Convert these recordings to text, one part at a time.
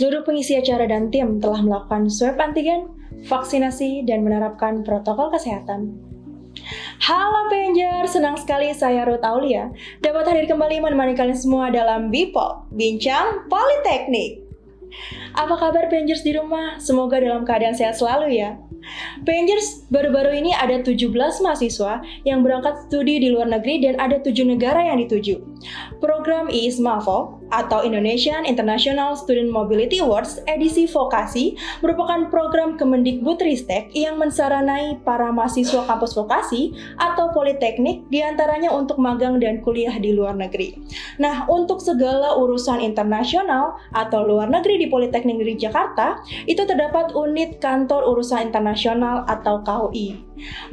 Seluruh pengisi acara dan tim telah melakukan swab antigen, vaksinasi, dan menerapkan protokol kesehatan. Halo Panger, senang sekali saya Ruth Aulia dapat hadir kembali menemani kalian semua dalam Bipol, Bincang Politeknik. Apa kabar Pangers di rumah? Semoga dalam keadaan sehat selalu ya. Pangers, baru-baru ini ada 17 mahasiswa yang berangkat studi di luar negeri dan ada 7 negara yang dituju. Program IISMAVO atau Indonesian International Student Mobility Awards edisi vokasi merupakan program Kemendikbudristek yang mensaranai para mahasiswa kampus vokasi atau politeknik diantaranya untuk magang dan kuliah di luar negeri. Nah, untuk segala urusan internasional atau luar negeri di Politeknik Negeri Jakarta, itu terdapat unit kantor urusan internasional atau KUI.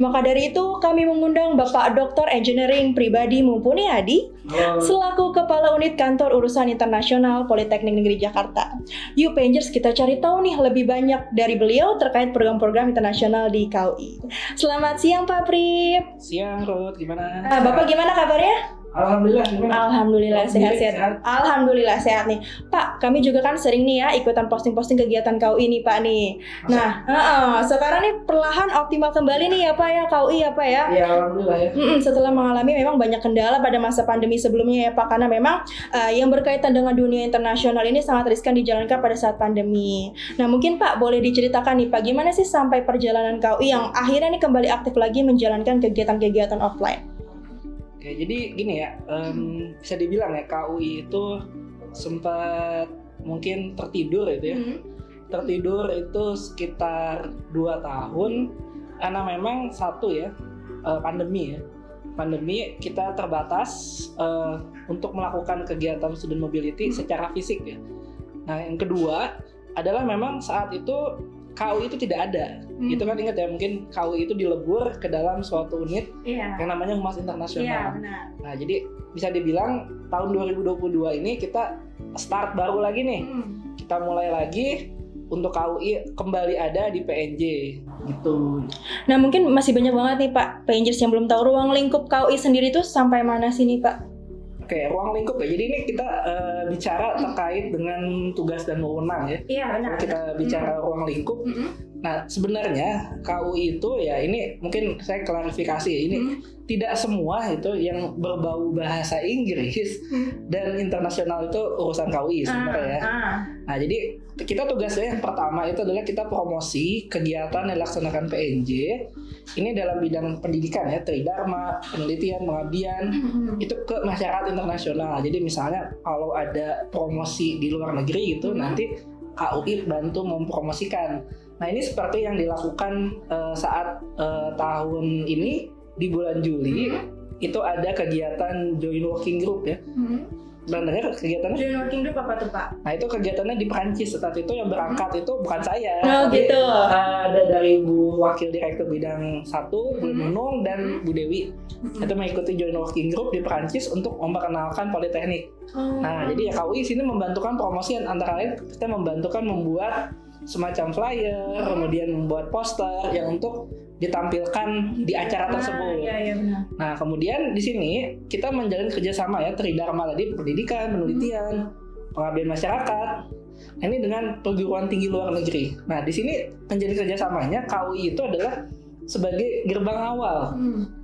Maka dari itu, kami mengundang Bapak Dr. Engineering Pribadi Mumpuni Hadi selaku Kepala Unit Kantor Urusan Internasional Politeknik Negeri Jakarta. Yuk Pangers, kita cari tahu nih lebih banyak dari beliau terkait program-program internasional di KUI. Selamat siang Pak Prip. Siang Ruth, gimana? Bapak gimana kabarnya? Alhamdulillah, gimana? Alhamdulillah sehat-sehat. Alhamdulillah sehat nih. Pak, kami juga kan sering nih ya ikutan posting-posting kegiatan KUI nih Pak nih. Nah, sekarang nih perlahan optimal kembali nih ya Pak ya KUI ya Pak ya. Ya alhamdulillah ya. Setelah mengalami memang banyak kendala pada masa pandemi sebelumnya ya Pak, karena memang yang berkaitan dengan dunia internasional ini sangat riskan dijalankan pada saat pandemi. Nah mungkin Pak boleh diceritakan nih Pak, gimana sih sampai perjalanan KUI yang akhirnya nih kembali aktif lagi menjalankan kegiatan-kegiatan offline? Oke, jadi gini ya, bisa dibilang ya KUI itu sempat mungkin tertidur itu ya. Tertidur itu sekitar 2 tahun karena memang satu ya, pandemi ya. Pandemi kita terbatas untuk melakukan kegiatan student mobility secara fisik ya. Nah yang kedua adalah memang saat itu KUI itu tidak ada. Itu kan ingat ya, mungkin KUI itu dilebur ke dalam suatu unit yang namanya Humas Internasional. Iya, benar. Nah, jadi bisa dibilang tahun 2022 ini kita start baru lagi nih. Kita mulai lagi untuk KUI kembali ada di PNJ gitu. Nah, mungkin masih banyak banget nih Pak Pangers yang belum tahu ruang lingkup KUI sendiri tuh sampai mana sih nih Pak? Oke, ruang lingkup ya. Jadi ini kita bicara terkait dengan tugas dan wewenang ya. Iya, benar. Kalau kita bicara ruang lingkup, nah sebenarnya KUI itu ya ini mungkin saya klarifikasi ya, ini tidak semua itu yang berbau bahasa Inggris dan internasional itu urusan KUI sebenarnya ya. Nah jadi kita tugasnya yang pertama itu adalah kita promosi kegiatan yang dilaksanakan PNJ ini dalam bidang pendidikan ya, tridharma, penelitian, pengabdian itu ke masyarakat internasional. Jadi misalnya kalau ada promosi di luar negeri gitu nanti KUI bantu mempromosikan. Nah ini seperti yang dilakukan saat tahun ini di bulan Juli itu ada kegiatan Joint Working Group ya. Sebenarnya kegiatannya Joint Working Group apa tuh Pak? Nah itu kegiatannya di Perancis. Saat itu yang berangkat itu bukan saya. Oh gitu. Ada dari Bu Wakil Direktur Bidang 1, Bu Nunung dan Bu Dewi. Itu mengikuti Joint Working Group di Perancis untuk memperkenalkan Politeknik. Nah jadi ya KUI sini membantukan promosi, antara lain kita membantukan membuat semacam flyer, kemudian membuat poster yang untuk ditampilkan di acara tersebut. Iya, benar. Nah, kemudian di sini kita menjalin kerjasama ya, tridharma tadi, pendidikan, penelitian, pengabdian masyarakat. Nah, ini dengan perguruan tinggi luar negeri. Nah, di sini menjalin kerjasamanya KUI itu adalah sebagai gerbang awal.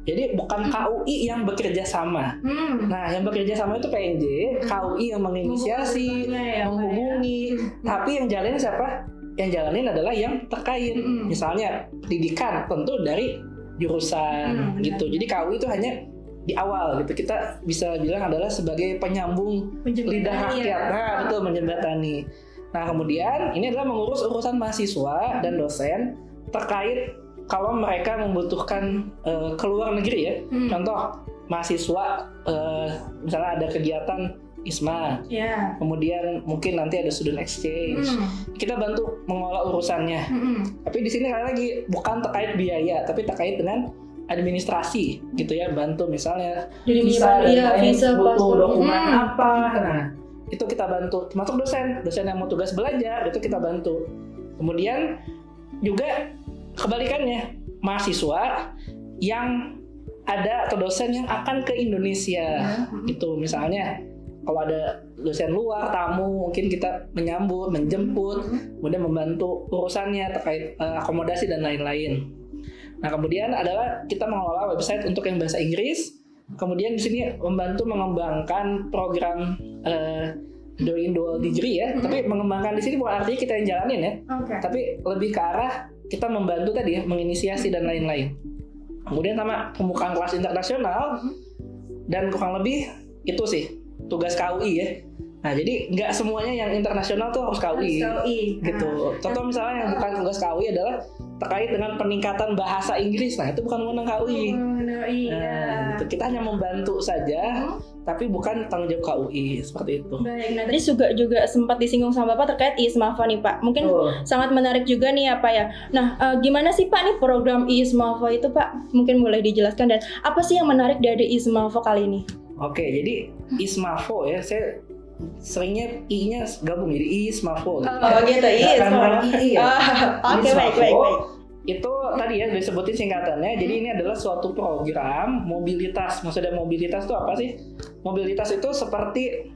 Jadi bukan KUI yang bekerja sama. Nah, yang bekerja sama itu PNJ, KUI yang menginisiasi, menghubungi, tapi yang jalanin siapa? Yang jalanin adalah yang terkait. Misalnya pendidikan tentu dari jurusan gitu. Jadi KUI itu hanya di awal gitu. Kita bisa bilang adalah sebagai penyambung lidah rakyat. Nah, betul, menjembatani. Nah, kemudian ini adalah mengurus urusan mahasiswa dan dosen terkait kalau mereka membutuhkan ke luar negeri ya. Contoh mahasiswa misalnya ada kegiatan ISMA, kemudian mungkin nanti ada student exchange, kita bantu mengolah urusannya. Tapi di sini kali lagi bukan terkait biaya, tapi terkait dengan administrasi gitu ya, bantu misalnya visa butuh dokumen apa, nah itu kita bantu. Termasuk dosen yang mau tugas belajar itu kita bantu. Kemudian juga kebalikannya, mahasiswa yang ada atau dosen yang akan ke Indonesia gitu, misalnya kalau ada dosen luar, tamu, mungkin kita menyambut, menjemput, kemudian membantu urusannya terkait akomodasi dan lain-lain. Nah, kemudian adalah kita mengelola website untuk yang bahasa Inggris. Kemudian di sini membantu mengembangkan program Doing Dual Degree ya. Tapi mengembangkan di sini bukan artinya kita yang jalanin ya. Tapi lebih ke arah kita membantu tadi ya, menginisiasi dan lain-lain. Kemudian sama pembukaan kelas internasional dan kurang lebih itu sih tugas KUI ya. Nah, jadi nggak semuanya yang internasional tuh harus KUI, gitu. Contoh misalnya yang bukan tugas KUI adalah terkait dengan peningkatan bahasa Inggris. Nah, itu bukan wewenang KUI. Nah, gitu. Kita hanya membantu saja, tapi bukan tanggung jawab KUI, seperti itu. Baik, nah tadi juga sempat disinggung sama Bapak terkait ISMAFA nih Pak. Mungkin sangat menarik juga nih ya Pak ya. Nah, gimana sih Pak nih program ISMAFA itu Pak? Mungkin boleh dijelaskan dan apa sih yang menarik dari ISMAFA kali ini? Oke, jadi ISMAFO ya, saya seringnya I-nya gabung jadi ISMAFO gitu. Oh gitu, I ya. Oke, baik. Itu tadi ya disebutin singkatannya. Jadi ini adalah suatu program mobilitas. Maksudnya mobilitas itu apa sih? Mobilitas itu seperti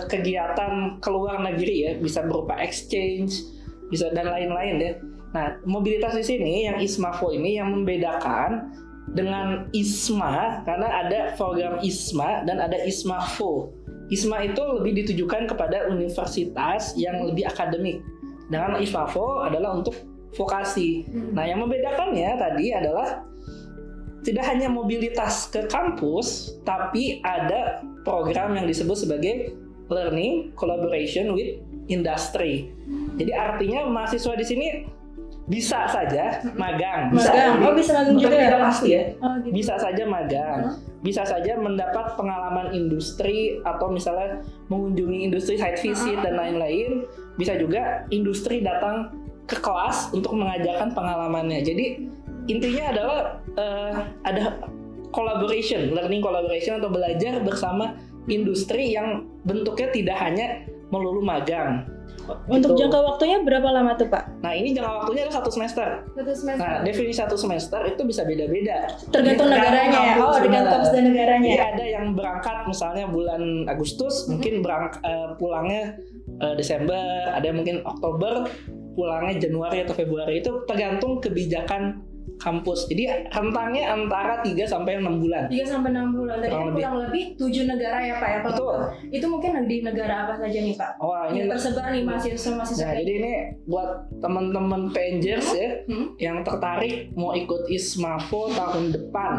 kegiatan ke luar negeri ya, bisa berupa exchange, bisa dan lain-lain ya. Nah, mobilitas di sini yang ISMAFO ini yang membedakan dengan ISMA karena ada program ISMA dan ada ISMAFO. ISMA itu lebih ditujukan kepada universitas yang lebih akademik. Dengan ISMAFO adalah untuk vokasi. Nah, yang membedakannya tadi adalah tidak hanya mobilitas ke kampus, tapi ada program yang disebut sebagai Learning Collaboration with Industry. Jadi artinya mahasiswa di sini bisa saja magang. Bisa magang juga ya? Tidak pasti ya. Gitu. Bisa saja magang. Bisa saja mendapat pengalaman industri atau misalnya mengunjungi industri site visit dan lain-lain. Bisa juga industri datang ke kelas untuk mengajarkan pengalamannya. Jadi intinya adalah ada collaboration, learning collaboration atau belajar bersama industri yang bentuknya tidak hanya melulu magang. Untuk jangka waktunya berapa lama tuh Pak? Nah, ini jangka waktunya adalah 1 semester. Nah, definisi 1 semester itu bisa beda-beda. Tergantung negaranya ya? Oh, tergantung kampus dan negaranya. Jadi ada yang berangkat misalnya bulan Agustus, mungkin pulangnya Desember, ada yang mungkin Oktober, pulangnya Januari atau Februari. Itu tergantung kebijakan kampus. Jadi rentangnya antara 3 sampai 6 bulan. 3 sampai 6 bulan. Tadi kurang lebih 7 negara ya Pak ya. Betul. Itu mungkin di negara apa saja nih Pak? Wah, ini tersebar nih mahasiswa-mahasiswa. Nah, jadi ini buat teman-teman PNJers ya yang tertarik mau ikut ISMAFO tahun depan.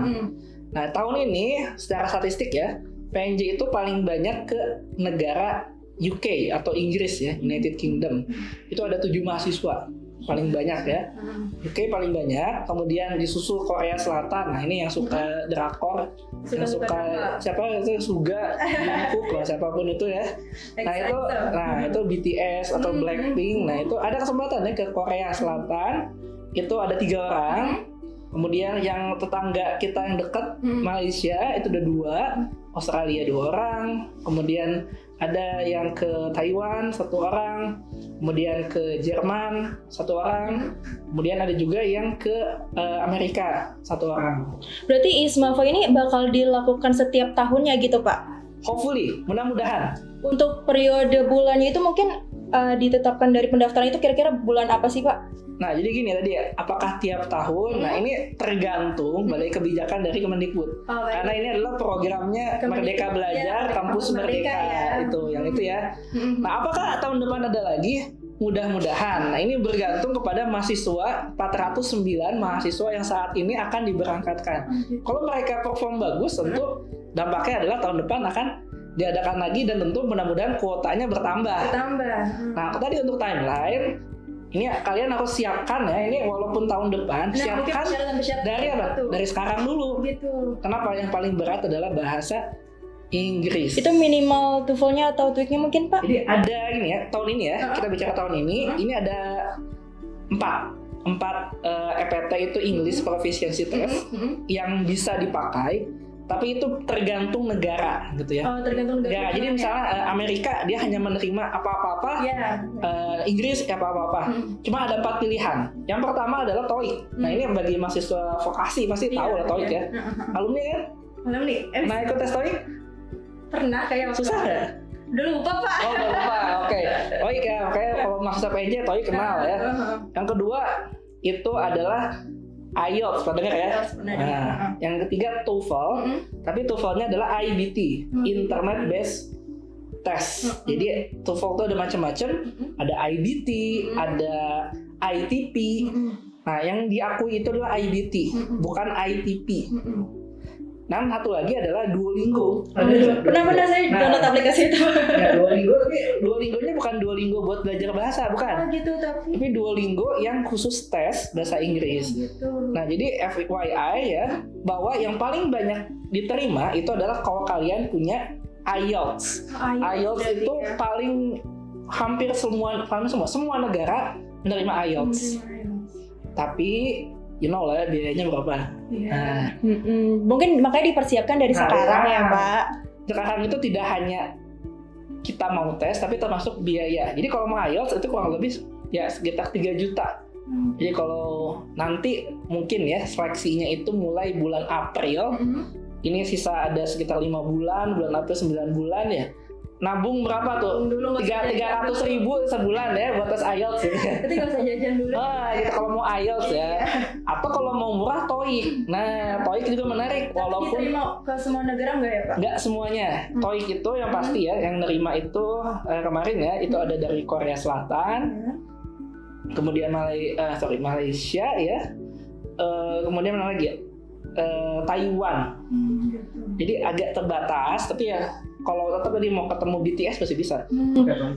Nah, tahun ini secara statistik ya, PNJ itu paling banyak ke negara UK atau Inggris ya, United Kingdom. Itu ada 7 mahasiswa. Paling banyak ya, UK paling banyak, kemudian disusul Korea Selatan. Nah, ini yang suka drakor, yang suka siapa itu Suga, Jungkook lah, siapapun itu ya. Nah itu BTS atau Blackpink. Nah itu ada kesempatan ya ke Korea Selatan. Itu ada 3 orang. Kemudian yang tetangga kita yang dekat Malaysia itu ada 2, Australia 2 orang. Kemudian ada yang ke Taiwan 1 orang, kemudian ke Jerman 1 orang, kemudian ada juga yang ke Amerika 1 orang. Berarti ISMAFA ini bakal dilakukan setiap tahunnya gitu Pak? Hopefully, mudah-mudahan. Untuk periode bulannya itu mungkin ditetapkan dari pendaftaran itu kira-kira bulan apa sih Pak? Nah, jadi gini tadi ya, apakah tiap tahun? Nah, ini tergantung dari kebijakan dari Kemendikbud. Karena ini adalah programnya Merdeka Belajar, Kampus Merdeka ya. Itu ya. Nah, apakah tahun depan ada lagi? Mudah-mudahan. Nah, ini bergantung kepada mahasiswa, 409 mahasiswa yang saat ini akan diberangkatkan. Kalau mereka perform bagus, tentu dampaknya adalah tahun depan akan diadakan lagi dan tentu mudah-mudahan kuotanya bertambah. Nah, tadi untuk timeline, ini kalian harus siapkan ya, ini walaupun tahun depan, siapkan dari apa? Dari sekarang dulu. Gitu. Kenapa? Yang paling berat adalah bahasa Inggris. Itu minimal TOEFL-nya atau TOEIC-nya mungkin Pak? Jadi ada ini ya, tahun ini ya, kita bicara tahun ini, ini ada 4 EPT itu English Proficiency Test yang bisa dipakai. Tapi itu tergantung negara gitu ya. Tergantung negara. Jadi misalnya Amerika dia hanya menerima apa-apa, Inggris apa-apa. Cuma ada 4 pilihan. Yang pertama adalah TOEIC. Nah, ini bagi mahasiswa vokasi pasti tahu lah TOEIC ya. Alumni kan? Alumni. Nah, ikut tes TOEIC? Pernah kayak susah nggak? Udah lupa Pak. Oh, udah lupa. Oke. TOEIC ya. Oke, kalau masa PNJ TOEIC kenal ya. Yang kedua itu adalah IELTS, pernah dengar ya? Nah, yang ketiga TOEFL, tapi TOEFL-nya adalah IBT, Internet Based Test. Jadi TOEFL itu ada macam-macam, ada IBT, ada ITP. Nah, yang diakui itu adalah IBT, bukan ITP. Nah, satu lagi adalah Duolingo. Pernah saya download aplikasi itu. Ya, Duolingo, tapi Duolingo-nya bukan Duolingo buat belajar bahasa, bukan. Gitu Tapi Duolingo yang khusus tes bahasa Inggris. Gitu. Nah, jadi FYI ya, bahwa yang paling banyak diterima itu adalah kalau kalian punya IELTS. IELTS itu paling hampir semua negara menerima IELTS. Tapi you know lah biayanya berapa. Nah, mungkin makanya dipersiapkan dari sekarang ya Pak. Sekarang itu tidak hanya kita mau tes, tapi termasuk biaya. Jadi kalau mau IELTS itu kurang lebih ya sekitar 3 juta. Jadi kalau nanti mungkin ya seleksinya itu mulai bulan April. Ini sisa ada sekitar 5 bulan, bulan April 9 bulan ya. Nabung berapa tuh? 300.000 sebulan ya buat tes IELTS gitu. Berarti nggak usah jajan dulu. Gitu kalau mau IELTS ya. Atau kalau mau murah TOEIC. Nah, TOEIC juga menarik. Walaupun diterima ke semua negara nggak ya Pak? Nggak semuanya. TOEIC itu yang pasti ya, yang nerima itu kemarin ya, itu ada dari Korea Selatan, kemudian Malaysia ya, kemudian mana lagi ya? Taiwan. Jadi agak terbatas, tapi ya kalau tetap tadi mau ketemu BTS pasti bisa.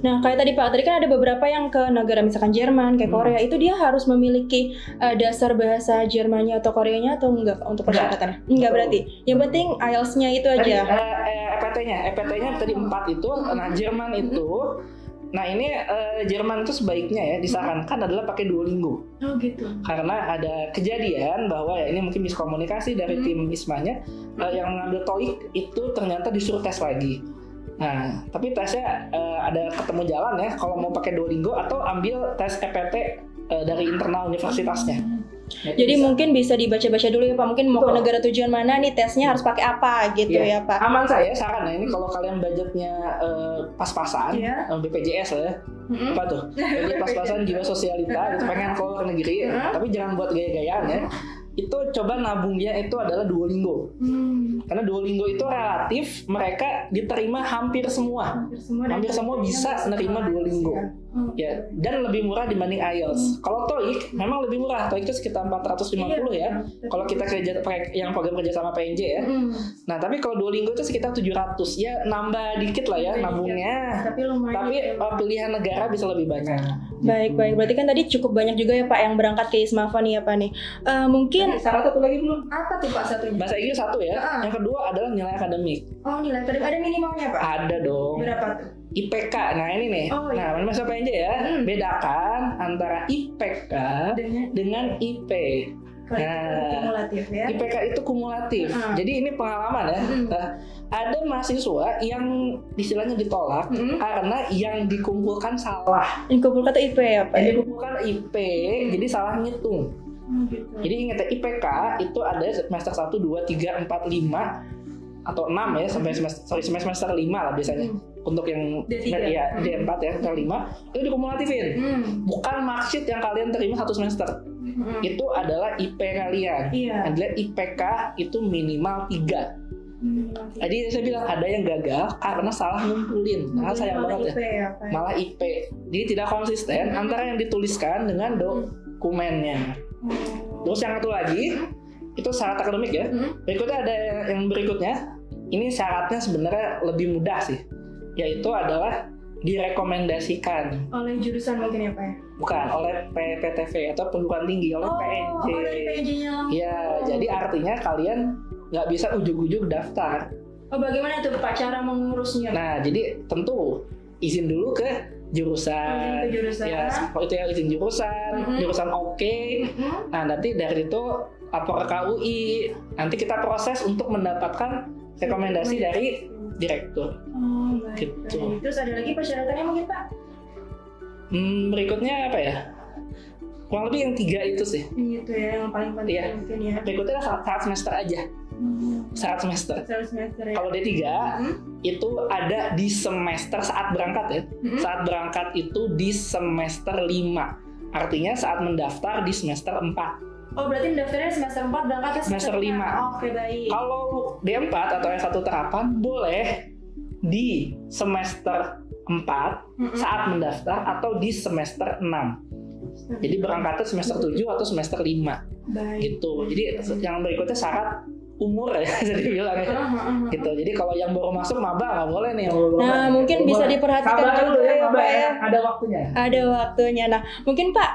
Nah, kayak tadi Pak, tadi kan ada beberapa yang ke negara misalkan Jerman, kayak Korea, itu dia harus memiliki dasar bahasa Jermannya atau Koreanya atau enggak untuk persyaratannya? Enggak berarti. Yang penting IELTS-nya itu aja. EPT-nya tadi 4 itu. Nah, Jerman itu nah ini Jerman itu sebaiknya ya disarankan adalah pakai Duolingo. Oh gitu. Karena ada kejadian bahwa ya ini mungkin miskomunikasi dari tim ISMA-nya yang mengambil TOEIC itu ternyata disuruh tes lagi. Nah, tapi tesnya ada ketemu jalan ya kalau mau pakai Duolingo atau ambil tes EPT dari internal universitasnya. Jadi mungkin bisa dibaca-baca dulu ya Pak. Mungkin mau ke negara tujuan mana nih tesnya harus pakai apa gitu ya Pak. Aman saya saran ya ini kalau kalian budgetnya pas-pasan, BPJS ya. Apa tuh? Jadi pas-pasan jiwa sosialita gitu, pengen keluar negeri, tapi jangan buat gaya-gayaan ya. Itu coba nabungnya itu adalah Duolingo. Karena Duolingo itu relatif mereka diterima hampir semua bisa nerima Duolingo. Ya, dan lebih murah dibanding IELTS. Kalau TOEIC memang lebih murah. TOEIC itu sekitar 450 ya. Kalau kita kerja yang program kerja sama PNJ ya. Nah, tapi kalau Duolingo itu sekitar 700. Ya nambah dikit lah ya nabungnya. Tapi pilihan negara bisa lebih banyak. Baik. Berarti kan tadi cukup banyak juga ya Pak yang berangkat ke ISMAVA nih ya Pak nih. Mungkin syarat satu lagi belum? Apa tuh Pak satunya? Bahasa Inggris 1 ya. Yang kedua adalah nilai akademik. Oh, nilai akademik ada minimalnya Pak? Ada dong. Berapa tuh? IPK, nah ini nih. Nah, masa PNJ ya, bedakan antara IPK dengan IP. Kumulatif ya. IPK itu kumulatif. Jadi ini pengalaman ya. Ada mahasiswa yang istilahnya ditolak karena yang dikumpulkan salah. Dikumpulkan tuh IP ya Pak? Dikumpulkan IP, jadi salah ngitung. Gitu. Jadi ingat ya, IPK itu ada semester 1, 2, 3, 4, 5 atau 6 ya sampai semester 5 lah biasanya. Untuk yang D4 ya, semester 5 itu dikumulatifin. Bukan marksheet yang kalian terima 1 semester. Itu adalah IP kalian. Adalah IPK itu minimal 3. Jadi saya bilang ada yang gagal karena salah ngumpulin. Nah, sayang banget ya. Malah IP. Jadi tidak konsisten antara yang dituliskan dengan dokumennya. Terus yang satu lagi itu syarat akademik ya. Berikutnya ada yang berikutnya. Ini syaratnya sebenarnya lebih mudah sih. Yaitu adalah direkomendasikan oleh jurusan mungkin ya Pak ya? Bukan, oleh PTV atau perguruan tinggi, oleh PNJ. Oleh PNJ-nya langsung. Iya, jadi artinya kalian nggak bisa ujug-ujug daftar. Bagaimana tuh Pak cara mengurusnya? Nah, jadi tentu izin dulu ke jurusan. Ya, itu ya izin jurusan, jurusan oke. Nah, nanti dari itu lapor ke KUI. Nanti kita proses untuk mendapatkan rekomendasi dari direktur. Baik. Gitu. Terus ada lagi persyaratannya mungkin Pak? Berikutnya apa ya? Kurang lebih yang 3 itu sih. Gitu ya, yang paling penting mungkin ya. Berikutnya syarat semester aja. Syarat semester. Semester ya. Kalau D3 itu ada di semester saat berangkat ya. Saat berangkat itu di semester 5. Artinya saat mendaftar di semester 4. Oh, berarti mendaftarnya semester 4, berangkatnya Semester 5. Oke, baik. Kalau D4 atau S1 terapan boleh di semester 4 saat mendaftar atau di semester 6. Jadi berangkatnya semester 7 atau semester 5. Baik. Gitu. Jadi yang berikutnya syarat umur ya bisa dibilang ya. Gitu. Jadi kalau yang baru masuk maba nggak boleh nih. Nah, mungkin bisa diperhatikan juga ya Pak ya. Ada waktunya. Ada waktunya. Nah, mungkin Pak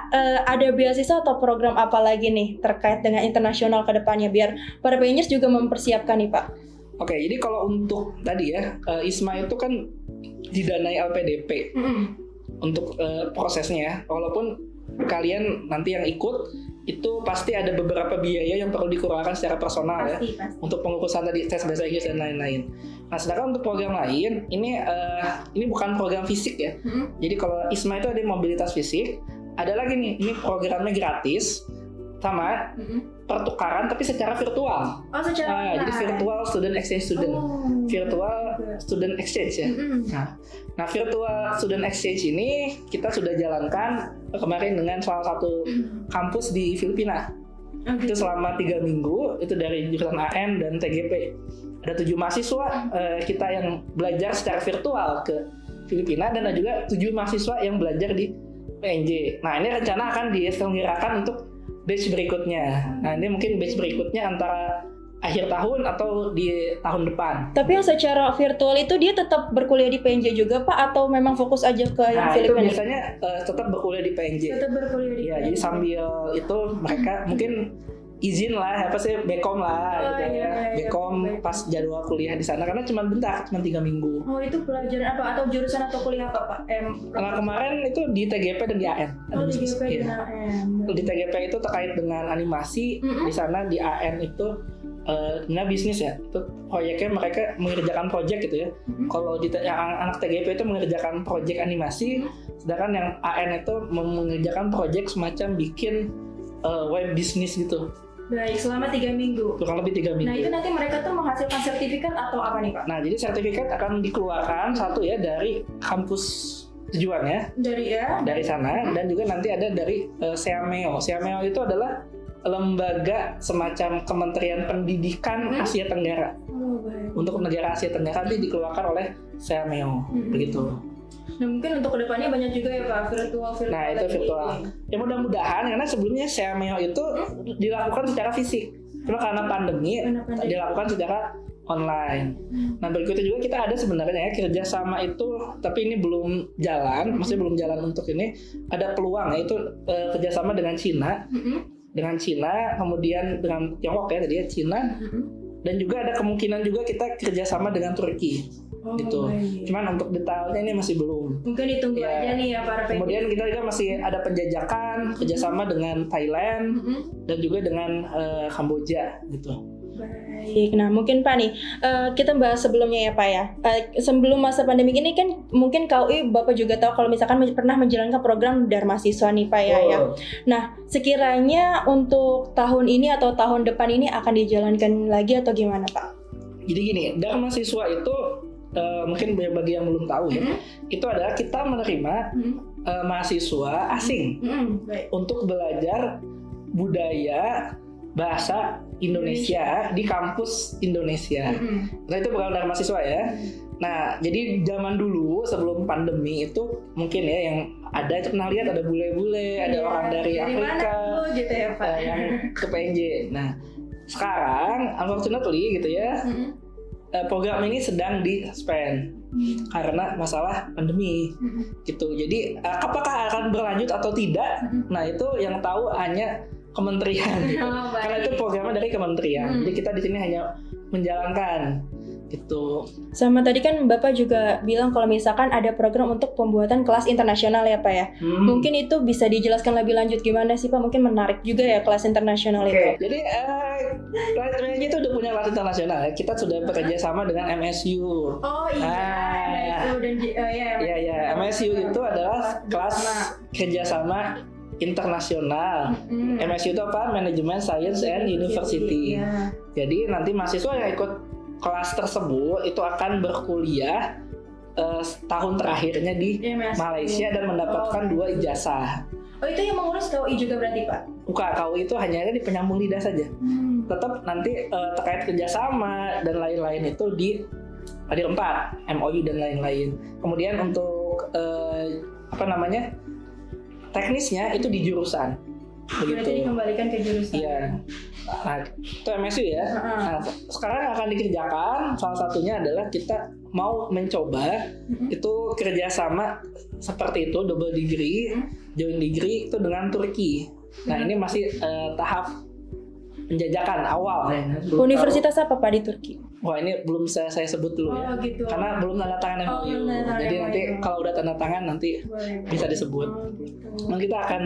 ada beasiswa atau program apa lagi nih terkait dengan internasional ke depannya biar para pengurus juga mempersiapkan nih Pak. Oke, jadi kalau untuk tadi ya ISMA itu kan didanai LPDP untuk prosesnya ya. Walaupun kalian nanti yang ikut itu pasti ada beberapa biaya yang perlu dikeluarkan secara personal pasti. Untuk pengurusan tadi tes bahasa Inggris dan lain-lain. Nah, sedangkan untuk program lain ini bukan program fisik ya. Jadi kalau ISMA itu ada mobilitas fisik, ada lagi nih ini programnya gratis sama pertukaran tapi secara virtual. Oh, secara jadi virtual student exchange student. Virtual student exchange ya. Nah, virtual student exchange ini kita sudah jalankan kemarin dengan salah satu kampus di Filipina. Itu selama 3 minggu, itu dari jurusan AN dan TGP. Ada 7 mahasiswa kita yang belajar secara virtual ke Filipina dan ada juga 7 mahasiswa yang belajar di PNJ. Nah, ini rencana akan diselenggarakan untuk batch berikutnya. Nah, ini mungkin batch berikutnya antara akhir tahun atau di tahun depan. Tapi yang secara virtual itu dia tetap berkuliah di PNJ juga Pak atau memang fokus aja ke yang Filipina? Itu biasanya tetap berkuliah di PNJ. Tetap berkuliah di PNJ. Jadi sambil itu mereka mungkin izin lah Bekom lah gitu ya. Bekom pas jadwal kuliah di sana karena cuma bentar, cuma 3 minggu. Oh, itu pelajaran apa atau jurusan atau kuliah apa Pak? Nah, kemarin itu di TGP dan di AN. Oh, di TGP dan AN. Di TGP itu terkait dengan animasi, di sana di AN itu bisnis ya. Itu proyeknya mereka mengerjakan proyek gitu ya. Kalau yang anak TGP itu mengerjakan proyek animasi, sedangkan yang AN itu mengerjakan proyek semacam bikin web bisnis gitu. Baik, selama 3 minggu. Kurang lebih 3 minggu. Nah, itu nanti mereka tuh menghasilkan sertifikat atau apa nih Pak? Nah, jadi sertifikat akan dikeluarkan satu ya dari kampus tujuannya. Dari sana dan juga nanti ada dari SEAMEO. SEAMEO itu adalah lembaga semacam Kementerian Pendidikan Asia Tenggara. Baik. Untuk negara Asia Tenggara nanti dikeluarkan oleh SEAMEO begitu. Nah, mungkin untuk kedepannya banyak juga ya Pak virtual. Nah, itu virtual. Ya mudah-mudahan karena sebelumnya SEAMEO itu dilakukan secara fisik. Cuma karena pandemi dilakukan secara online. Nah, berikutnya juga kita ada sebenarnya ya kerjasama itu, tapi ini belum jalan, maksudnya belum jalan untuk ini. Ada peluang ya itu kerjasama dengan Cina. Dengan Cina, kemudian dengan Tiongkok ya tadi ya Cina, dan juga ada kemungkinan juga kita kerjasama dengan Turki, gitu. Baik. Cuman untuk detailnya ini masih belum. Mungkin ditunggu aja nih ya para Kemudian kita juga masih ada penjajakan kerjasama dengan Thailand dan juga dengan Kamboja, gitu. Baik, nah mungkin Pak nih kita bahas sebelumnya ya Pak ya. Sebelum masa pandemi ini kan mungkin KUI Bapak juga tahu kalau misalkan pernah menjalankan program Dharma Siswa nih Pak ya. Nah sekiranya untuk tahun ini atau tahun depan ini akan dijalankan lagi atau gimana Pak? Jadi gini, Dharma Siswa itu mungkin bagi yang belum tahu ya, itu adalah kita menerima mahasiswa asing untuk belajar budaya bahasa Indonesia di kampus Indonesia. Nah, itu program Dharma Siswa ya. Nah, jadi zaman dulu sebelum pandemi itu mungkin ya yang ada itu pernah lihat ada bule-bule, ada orang dari Afrika gitu ya, Pak. Yang ke PNJ. Nah, sekarang unfortunately gitu ya, program ini sedang di-suspend karena masalah pandemi gitu. Jadi apakah akan berlanjut atau tidak? Nah, itu yang tahu hanya kementerian gitu. Karena itu programnya dari kementerian. Jadi kita di sini hanya menjalankan gitu. Sama tadi kan Bapak juga bilang kalau misalkan ada program untuk pembuatan kelas internasional ya Pak ya. Mungkin itu bisa dijelaskan lebih lanjut gimana sih Pak? Mungkin menarik juga ya kelas internasional itu. Jadi kelas itu udah punya kelas internasional ya. Kita sudah bekerja sama dengan MSU. Oh iya. MSU dan MSU itu adalah kelas kerjasama internasional. MSU itu apa? Management Science and University. Ya. Jadi nanti mahasiswa yang ikut kelas tersebut itu akan berkuliah tahun terakhirnya di Malaysia dan mendapatkan 2 ijazah. Oh, itu yang mengurus KUI juga berarti, Pak? Bukan, KUI itu hanya di penyambung lidah saja. Tetap nanti terkait kerjasama dan lain-lain itu di 4 MOU dan lain-lain. Kemudian untuk teknisnya itu di jurusan. Begitu. Berarti dikembalikan ke jurusan. Iya. Nah, itu MSU ya. Nah, sekarang akan dikerjakan salah satunya adalah kita mau mencoba itu kerjasama seperti itu, double degree, joint degree itu dengan Turki. Nah, ini masih tahap penjajakan awal. Universitas apa, Pak, di Turki? Wah, ini belum saya sebut dulu ya. Gitu. Karena belum tanda tangan MOU. Jadi nanti kalau udah tanda tangan nanti bisa disebut. Dan kita akan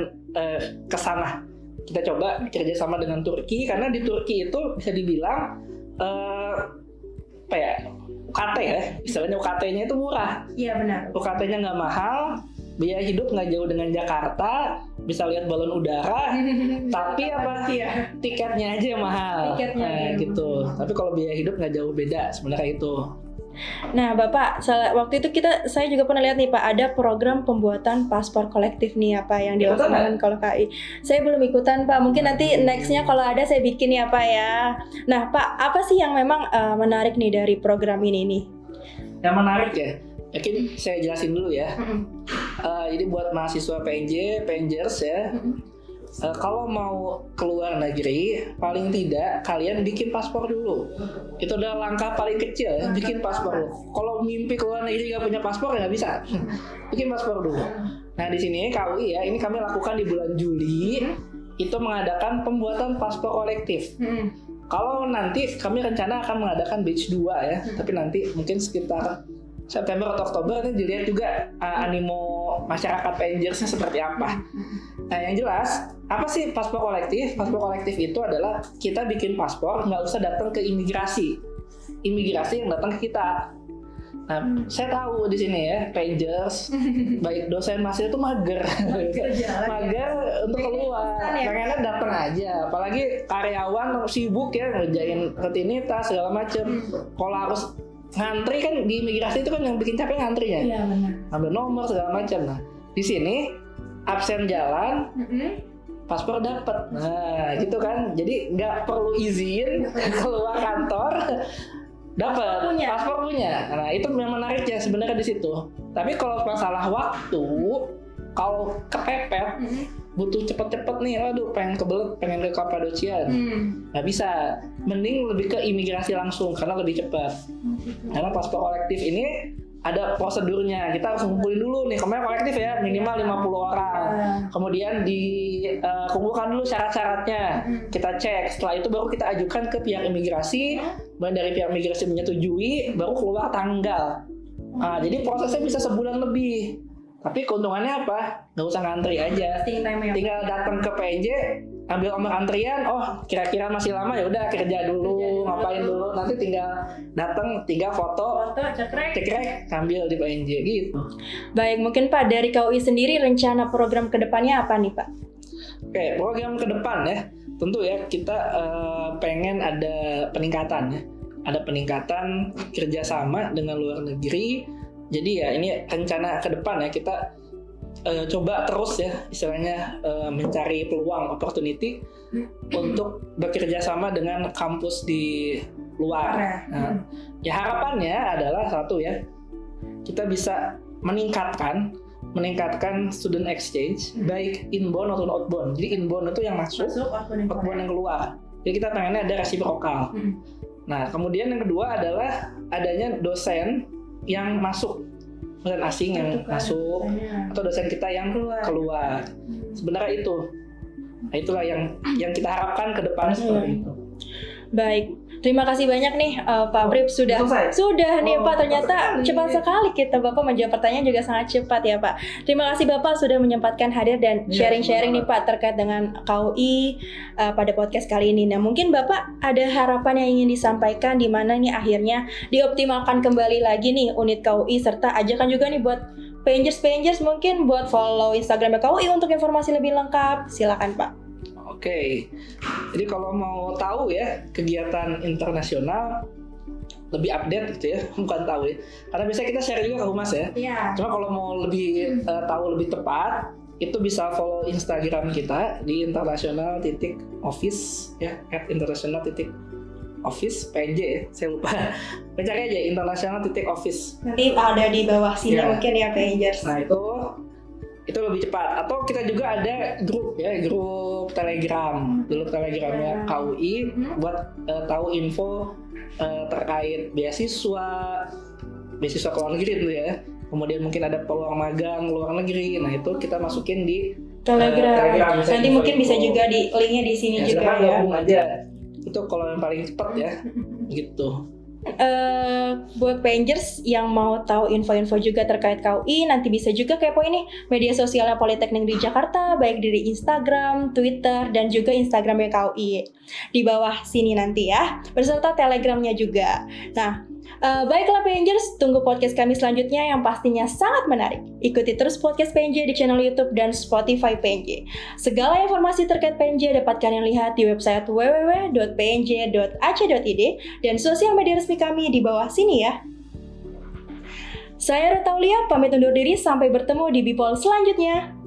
ke sana. Kita coba kerjasama dengan Turki karena di Turki itu bisa dibilang UKT ya, istilahnya UKT-nya itu murah. Iya, benar. UKT-nya nggak mahal, biaya hidup nggak jauh dengan Jakarta, bisa lihat balon udara, tapi tiketnya aja yang mahal. Gitu. Tapi kalau biaya hidup nggak jauh beda sebenarnya itu. Nah, Bapak, waktu itu saya juga pernah lihat nih, Pak, ada program pembuatan paspor kolektif nih, apa yang dilaksanakan kalau KI. Saya belum ikutan, Pak. Mungkin nanti nextnya kalau ada saya bikin ya, Pak ya. Nah, Pak, apa sih yang memang menarik nih dari program ini nih? Yang menarik ya, mungkin saya jelasin dulu ya. Jadi buat mahasiswa PNJ, PNJers ya. Kalau mau keluar negeri, paling tidak kalian bikin paspor dulu. Itu adalah langkah paling kecil ya, bikin paspor dulu. Kalau mimpi keluar negeri nggak punya paspor ya nggak bisa. Bikin paspor dulu. Nah di sini KUI ya, ini kami lakukan di bulan Juli, itu mengadakan pembuatan paspor kolektif. Kalau nanti kami rencana akan mengadakan batch 2 ya, tapi nanti mungkin sekitar September atau Oktober ini dilihat juga animo masyarakat PNJersnya seperti apa. Nah yang jelas, apa sih paspor kolektif? Paspor kolektif itu adalah kita bikin paspor nggak usah datang ke imigrasi yang datang ke kita. Nah saya tahu di sini ya PNJers baik dosen mahasiswa itu mager untuk keluar, pengennya datang aja. Apalagi karyawan sibuk ya ngerjain rutinitas segala macem. Kalau harus ngantri kan di imigrasi itu kan yang bikin capek ngantrinya. Iya benar. Ambil nomor segala macam. Nah, di sini absen jalan, paspor dapat. Nah, gitu kan. Jadi nggak perlu izin keluar kantor, dapat paspor punya. Nah, itu yang menariknya sebenarnya di situ. Tapi kalau masalah waktu, kalau kepepet, butuh cepet-cepet nih, aduh pengen kebelet, pengen ke Kapadocia, nggak bisa. Mending lebih ke imigrasi langsung karena lebih cepat. Karena paspor kolektif ini ada prosedurnya. Kita harus ngumpulin dulu nih, kemarin kolektif ya, minimal 50 orang. Kemudian dikumpulkan dulu syarat-syaratnya. Kita cek, setelah itu baru kita ajukan ke pihak imigrasi. Dan dari pihak imigrasi menyetujui, baru keluar tanggal. Nah, jadi prosesnya bisa sebulan lebih. Tapi keuntungannya apa? Nggak usah ngantri aja. Tinggal datang ke PNJ, ambil nomor antrian. Oh, kira-kira masih lama ya udah kerja dulu, ngapain dulu. Nanti tinggal datang, tinggal foto, cekrek, ambil di PNJ gitu. Baik, mungkin Pak dari KUI sendiri rencana program kedepannya apa nih Pak? Oke, program ke depan ya. Tentu ya kita pengen ada peningkatan ya. Ada peningkatan kerjasama dengan luar negeri. Jadi ya ini rencana ke depan ya, kita coba terus ya istilahnya mencari peluang opportunity untuk bekerja sama dengan kampus di luar. Nah, ya harapannya adalah satu ya, kita bisa meningkatkan student exchange baik inbound maupun outbound. Jadi inbound itu yang masuk outbound yang keluar. Jadi kita pengennya ada resiprokal. Nah kemudian yang kedua adalah adanya dosen yang masuk, dosen asing yang masuk atau dosen kita yang keluar. Sebenarnya itu. Nah, itulah yang kita harapkan ke depan seperti itu. Baik, terima kasih banyak nih Pak Brib sudah nih Pak, ternyata cepat sekali kita Bapak menjawab pertanyaan juga sangat cepat ya Pak. Terima kasih Bapak sudah menyempatkan hadir dan sharing-sharing nih Pak terkait dengan KUI pada podcast kali ini. Nah mungkin Bapak ada harapan yang ingin disampaikan di mana nih akhirnya dioptimalkan kembali lagi nih unit KUI serta ajakan juga nih buat Pengers mungkin buat follow Instagram KUI untuk informasi lebih lengkap. Silakan Pak. Oke, jadi kalau mau tahu ya kegiatan internasional lebih update gitu ya, bukan tahu ya, karena biasanya kita share juga ke Humas ya. Iya. Cuma kalau mau lebih tahu lebih tepat, itu bisa follow Instagram kita di international.office ya, @international.office PNJ ya, saya lupa. Mencari aja international.office. Nanti ada di bawah sini mungkin ya Pengers. Nah itu lebih cepat. Atau kita juga ada grup ya, grup Telegramnya KUI buat tahu info terkait beasiswa ke luar negeri tuh ya. Kemudian mungkin ada peluang magang luar negeri. Nah itu kita masukin di Telegram. Nanti mungkin bisa juga di linknya di sini juga ya. Gabung aja. Itu kalau yang paling cepat ya, gitu. Buat Pengers yang mau tahu info-info juga terkait KUI, nanti bisa juga kepo ini media sosialnya Politeknik di Jakarta, baik dari Instagram, Twitter, dan juga Instagramnya KUI di bawah sini nanti ya, beserta Telegramnya juga. Nah, baiklah Pengers, tunggu podcast kami selanjutnya yang pastinya sangat menarik. Ikuti terus podcast PNJ di channel YouTube dan Spotify PNJ. Segala informasi terkait PNJ dapat kalian lihat di website www.pnj.ac.id dan sosial media resmi kami di bawah sini ya. Saya Ruth Aulia, pamit undur diri, sampai bertemu di Bipol selanjutnya.